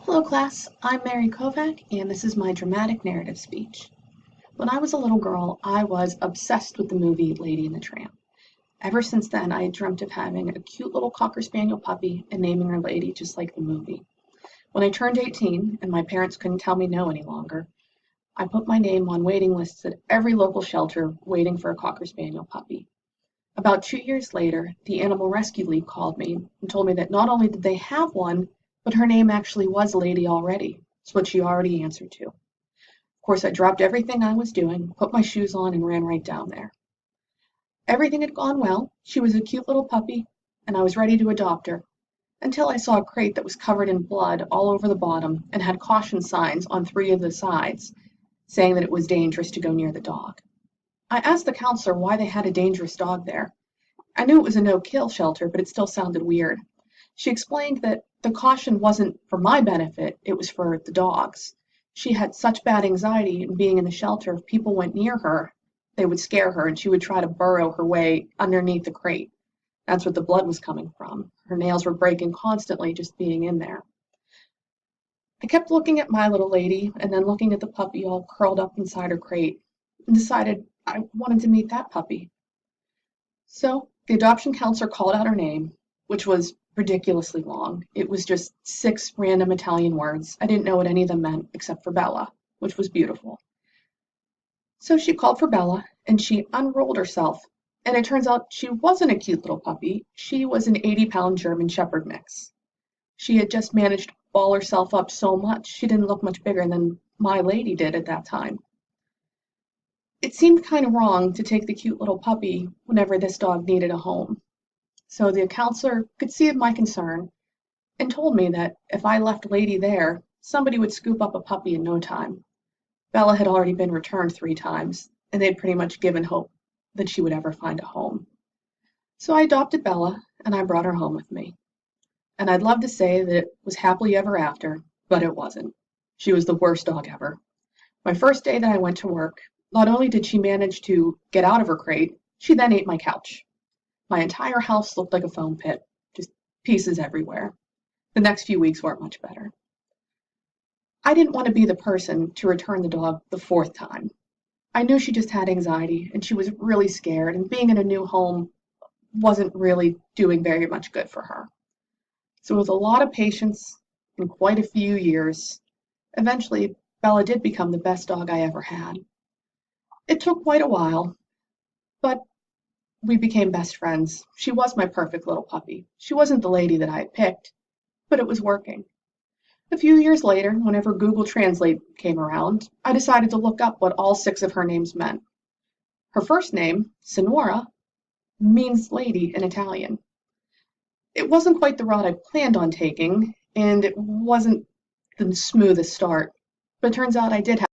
Hello class, I'm Mary Kovac and this is my dramatic narrative speech. When I was a little girl, I was obsessed with the movie Lady and the Tramp. Ever since then, I had dreamt of having a cute little Cocker Spaniel puppy and naming her Lady just like the movie. When I turned 18 and my parents couldn't tell me no any longer, I put my name on waiting lists at every local shelter waiting for a Cocker Spaniel puppy. About 2 years later, the Animal Rescue League called me and told me that not only did they have one, but her name actually was Lady already. It's what she already answered to. Of course, I dropped everything I was doing, put my shoes on, and ran right down there. Everything had gone well. She was a cute little puppy, and I was ready to adopt her, until I saw a crate that was covered in blood all over the bottom and had caution signs on 3 of the sides, saying that it was dangerous to go near the dog. I asked the counselor why they had a dangerous dog there. I knew it was a no-kill shelter, but it still sounded weird. She explained that the caution wasn't for my benefit, it was for the dog's. She had such bad anxiety in being in the shelter, if people went near her, they would scare her and she would try to burrow her way underneath the crate. That's where the blood was coming from. Her nails were breaking constantly just being in there. I kept looking at my little lady and then looking at the puppy all curled up inside her crate and decided I wanted to meet that puppy. So the adoption counselor called out her name, which was ridiculously long. It was just 6 random Italian words. I didn't know what any of them meant except for Bella, which was beautiful. So she called for Bella and she unrolled herself. And it turns out she wasn't a cute little puppy. She was an 80-pound German Shepherd mix. She had just managed to ball herself up so much, she didn't look much bigger than my lady did at that time. It seemed kind of wrong to take the cute little puppy whenever this dog needed a home. So the counselor could see my concern and told me that if I left Lady there, somebody would scoop up a puppy in no time. Bella had already been returned 3 times, and they'd pretty much given hope that she would ever find a home. So I adopted Bella, and I brought her home with me. And I'd love to say that it was happily ever after, but it wasn't. She was the worst dog ever. My first day that I went to work, not only did she manage to get out of her crate, she then ate my couch. My entire house looked like a foam pit, just pieces everywhere. The next few weeks weren't much better. I didn't want to be the person to return the dog the 4th time. I knew she just had anxiety and she was really scared, and being in a new home wasn't really doing very much good for her. So with a lot of patience and quite a few years, eventually Bella did become the best dog I ever had. It took quite a while, but we became best friends. She was my perfect little puppy. She wasn't the lady that I had picked, but it was working. A few years later, whenever Google Translate came around, I decided to look up what all 6 of her names meant. Her first name, Signora, means lady in Italian. It wasn't quite the route I planned on taking, and it wasn't the smoothest start, but it turns out I did